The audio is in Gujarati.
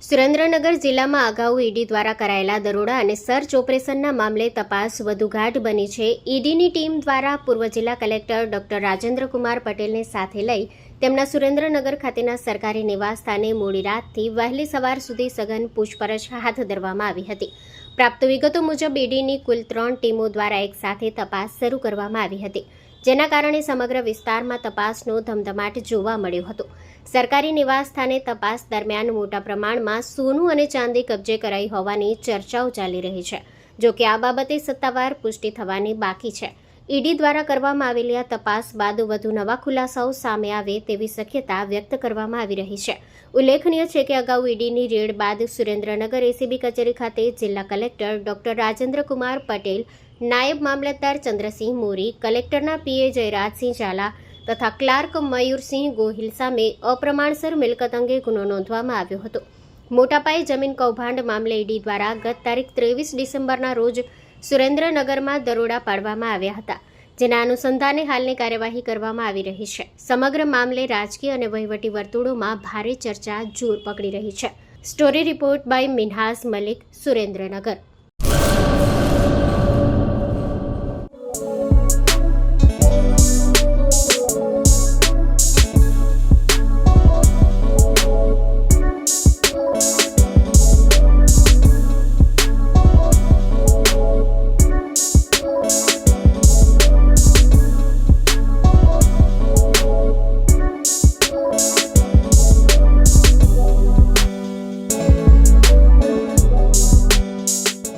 સુરેન્દ્રનગર જિલ્લામાં અગાઉ ઈડી દ્વારા કરાયેલા દરોડા અને સર્ચ ઓપરેશનના મામલે તપાસ વધુ ગાઢ બની છે. ઈડીની ટીમ દ્વારા પૂર્વ જિલ્લા કલેક્ટર ડોક્ટર રાજેન્દ્રકુમાર પટેલને સાથે લઈ તેમના સુરેન્દ્રનગર ખાતેના સરકારી નિવાસસ્થાને મોડી રાતથી વહેલી સવાર સુધી સઘન પૂછપરછ હાથ ધરવામાં આવી હતી. પ્રાપ્ત વિગતો મુજબ ઈડીની કુલ 3 ટીમો દ્વારા એકસાથે તપાસ શરૂ કરવામાં આવી હતી, જેના કારણે સમગ્ર વિસ્તારમાં તપાસનો ધમધમાટ જોવા મળ્યો હતો. સરકારી નિવાસ સ્થાને તપાસ દરમિયાન મોટા પ્રમાણમાં સોનું અને ચાંદી કબજે કરાઈ હોવાની ચર્ચાઓ ચાલી રહી છે. જો કે આ બાબતે સત્તાવાર પુષ્ટિ થવાની બાકી છે. ઈડી દ્વારા કરવામાં આવેલી આ તપાસ બાદ વધુ નવા ખુલાસાઓ સામે આવે તેવી શક્યતા વ્યક્ત કરવામાં આવી રહી છે. ઉલ્લેખનીય છે કે અગાઉ ઈડીની રેડ બાદ સુરેન્દ્રનગર એસીબી કચેરી ખાતે જિલ્લા કલેક્ટર ડોક્ટર રાજેન્દ્રકુમાર પટેલ, નાયબ મામલતદાર ચંદ્રસિંહ મોરી, કલેક્ટરના પીએ જયરાજસિંહ ઝાલા તથા ક્લાર્ક મયુરસિંહ ગોહિલ સામે અપ્રમાણસર મિલકત અંગે ગુનો નોંધવામાં આવ્યો હતો. મોટાપાયે જમીન કૌભાંડ મામલે ઈડી દ્વારા ગત તારીખ 23 ડિસેમ્બરના રોજ સુરેન્દ્રનગરમાં દરોડા પાડવામાં આવ્યા હતા, જેના અનુસંધાને હાલની કાર્યવાહી કરવામાં આવી રહી છે. સમગ્ર મામલે રાજકીય અને વહીવટી વર્તુળોમાં ભારે ચર્ચા જોર પકડી રહી છે. Story report by Minhas Malik, Surendranagar.